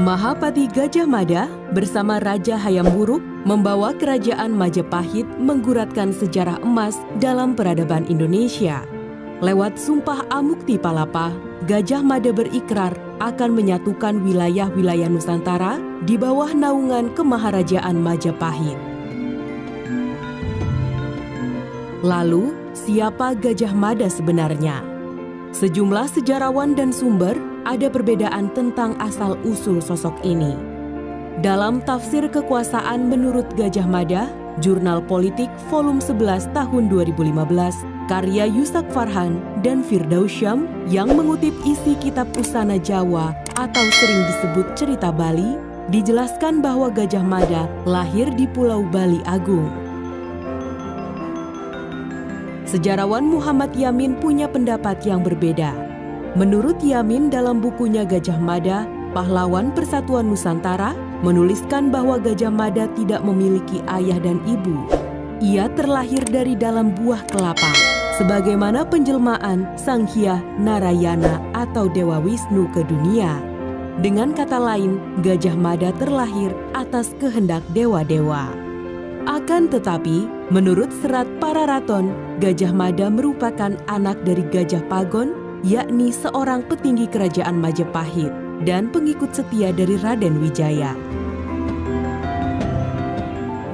Mahapati Gajah Mada bersama Raja Hayam Wuruk membawa kerajaan Majapahit mengguratkan sejarah emas dalam peradaban Indonesia. Lewat Sumpah Amukti Palapa, Gajah Mada berikrar akan menyatukan wilayah-wilayah Nusantara di bawah naungan Kemaharajaan Majapahit. Lalu, siapa Gajah Mada sebenarnya? Sejumlah sejarawan dan sumber ada perbedaan tentang asal-usul sosok ini. Dalam Tafsir Kekuasaan menurut Gajah Mada, Jurnal Politik volume 11 tahun 2015, karya Yusak Farhan dan Firdausyam yang mengutip isi kitab Usana Jawa atau sering disebut Cerita Bali, dijelaskan bahwa Gajah Mada lahir di Pulau Bali Agung. Sejarawan Muhammad Yamin punya pendapat yang berbeda. Menurut Yamin dalam bukunya Gajah Mada, Pahlawan Persatuan Nusantara, menuliskan bahwa Gajah Mada tidak memiliki ayah dan ibu. Ia terlahir dari dalam buah kelapa, sebagaimana penjelmaan Sang Hyang Narayana atau Dewa Wisnu ke dunia. Dengan kata lain, Gajah Mada terlahir atas kehendak dewa-dewa. Akan tetapi, menurut Serat Pararaton, Gajah Mada merupakan anak dari Gajah Pagon, yakni seorang petinggi kerajaan Majapahit dan pengikut setia dari Raden Wijaya.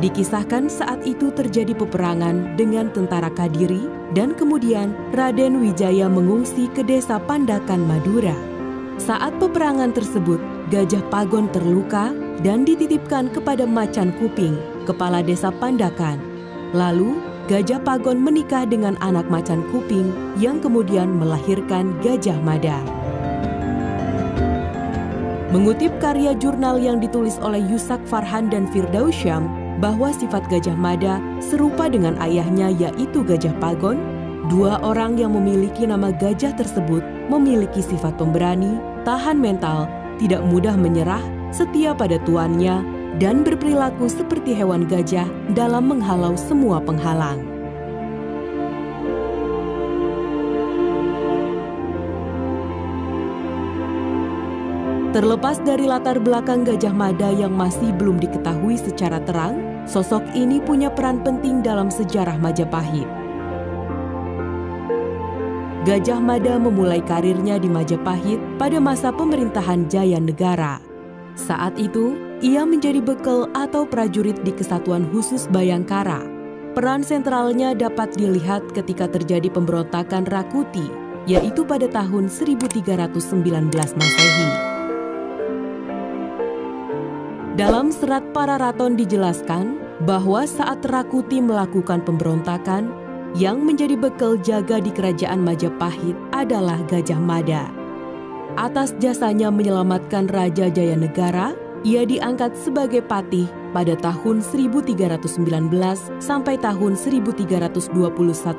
Dikisahkan saat itu terjadi peperangan dengan tentara Kadiri dan kemudian Raden Wijaya mengungsi ke desa Pandakan, Madura. Saat peperangan tersebut, Gajah Pagon terluka dan dititipkan kepada Macan Kuping, kepala desa Pandakan. Lalu, Gajah Pagon menikah dengan anak Macan Kuping yang kemudian melahirkan Gajah Mada. Mengutip karya jurnal yang ditulis oleh Yusak Farhan dan Firdausyam bahwa sifat Gajah Mada serupa dengan ayahnya yaitu Gajah Pagon, dua orang yang memiliki nama gajah tersebut memiliki sifat pemberani, tahan mental, tidak mudah menyerah, setia pada tuannya, dan berperilaku seperti hewan gajah dalam menghalau semua penghalang. Terlepas dari latar belakang Gajah Mada yang masih belum diketahui secara terang, sosok ini punya peran penting dalam sejarah Majapahit. Gajah Mada memulai karirnya di Majapahit pada masa pemerintahan Jaya Negara. Saat itu, ia menjadi bekel atau prajurit di Kesatuan Khusus Bayangkara. Peran sentralnya dapat dilihat ketika terjadi pemberontakan Rakuti, yaitu pada tahun 1319 Masehi. Dalam Serat Pararaton dijelaskan bahwa saat Rakuti melakukan pemberontakan, yang menjadi bekel jaga di kerajaan Majapahit adalah Gajah Mada. Atas jasanya menyelamatkan Raja Jaya Negara, ia diangkat sebagai patih pada tahun 1319 sampai tahun 1321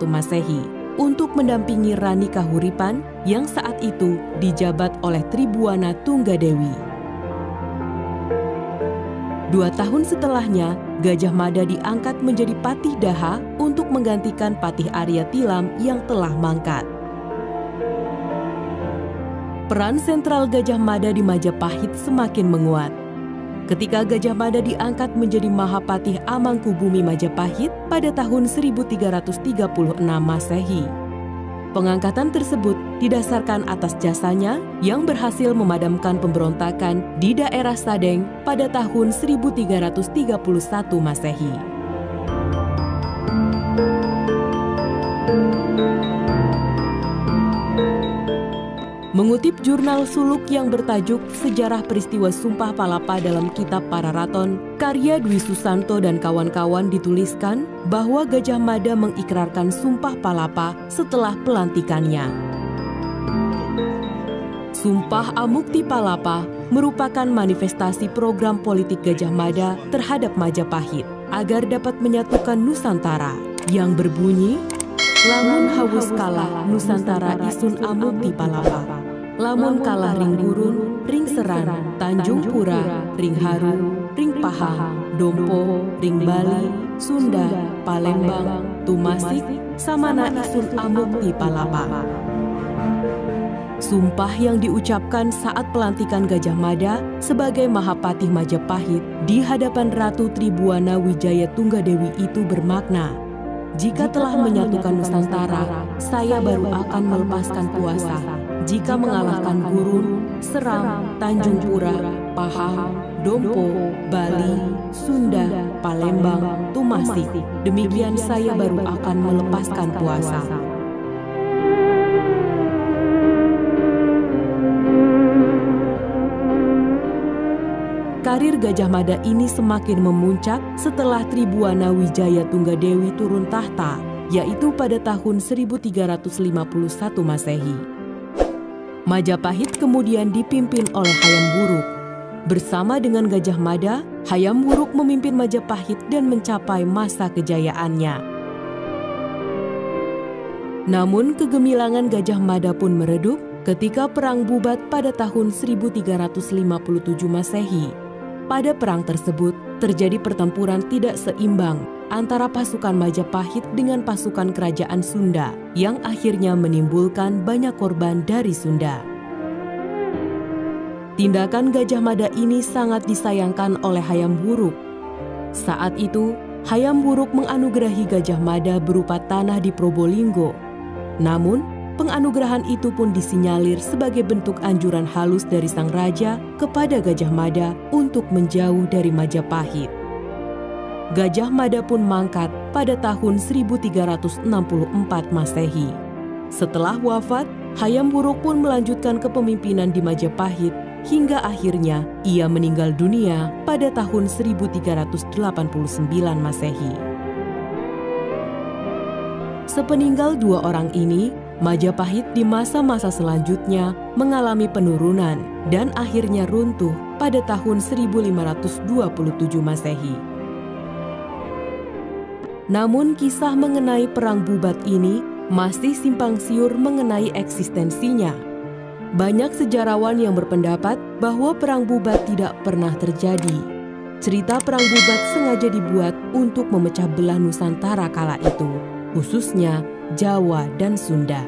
Masehi untuk mendampingi Rani Kahuripan yang saat itu dijabat oleh Tribuana Tunggadewi. 2 tahun setelahnya, Gajah Mada diangkat menjadi Patih Daha untuk menggantikan Patih Arya Tilam yang telah mangkat. Peran sentral Gajah Mada di Majapahit semakin menguat. Ketika Gajah Mada diangkat menjadi Mahapatih Amangkubumi Majapahit pada tahun 1336 Masehi. Pengangkatan tersebut didasarkan atas jasanya yang berhasil memadamkan pemberontakan di daerah Sadeng pada tahun 1331 Masehi. Mengutip jurnal suluk yang bertajuk Sejarah Peristiwa Sumpah Palapa dalam Kitab Pararaton, karya Dwi Susanto dan kawan-kawan dituliskan bahwa Gajah Mada mengikrarkan Sumpah Palapa setelah pelantikannya. Sumpah Amukti Palapa merupakan manifestasi program politik Gajah Mada terhadap Majapahit agar dapat menyatukan Nusantara yang berbunyi, "Lamun hawus kalah Nusantara isun Amukti Palapa. Lamun kalah ring Gurun, ring Seran, Tanjung Pura, ring Haru, ring Pahang, Dompo, ring Bali, Sunda, Palembang, Tumasik, samana isun Amukti Palapa." Sumpah yang diucapkan saat pelantikan Gajah Mada sebagai Mahapatih Majapahit di hadapan Ratu Tribuana Wijaya Tunggadewi itu bermakna, jika telah menyatukan Nusantara, saya baru akan melepaskan puasa. Jika mengalahkan Gurun, Seram, Tanjung Pura, Pahang, Dompo, Bali, Sunda, Palembang, Tumasik, demikian saya baru akan melepaskan puasa. Karir Gajah Mada ini semakin memuncak setelah Tribuana Wijaya Tunggadewi turun tahta, yaitu pada tahun 1351 Masehi. Majapahit kemudian dipimpin oleh Hayam Wuruk. Bersama dengan Gajah Mada, Hayam Wuruk memimpin Majapahit dan mencapai masa kejayaannya. Namun kegemilangan Gajah Mada pun meredup ketika Perang Bubat pada tahun 1357 Masehi. Pada perang tersebut, terjadi pertempuran tidak seimbang antara pasukan Majapahit dengan pasukan kerajaan Sunda yang akhirnya menimbulkan banyak korban dari Sunda. Tindakan Gajah Mada ini sangat disayangkan oleh Hayam Wuruk. Saat itu, Hayam Wuruk menganugerahi Gajah Mada berupa tanah di Probolinggo. Namun, penganugerahan itu pun disinyalir sebagai bentuk anjuran halus dari sang raja kepada Gajah Mada untuk menjauh dari Majapahit. Gajah Mada pun mangkat pada tahun 1364 Masehi. Setelah wafat, Hayam Wuruk pun melanjutkan kepemimpinan di Majapahit hingga akhirnya ia meninggal dunia pada tahun 1389 Masehi. Sepeninggal dua orang ini, Majapahit di masa-masa selanjutnya mengalami penurunan dan akhirnya runtuh pada tahun 1527 Masehi. Namun kisah mengenai Perang Bubat ini masih simpang siur mengenai eksistensinya. Banyak sejarawan yang berpendapat bahwa Perang Bubat tidak pernah terjadi. Cerita Perang Bubat sengaja dibuat untuk memecah belah Nusantara kala itu, khususnya Jawa dan Sunda.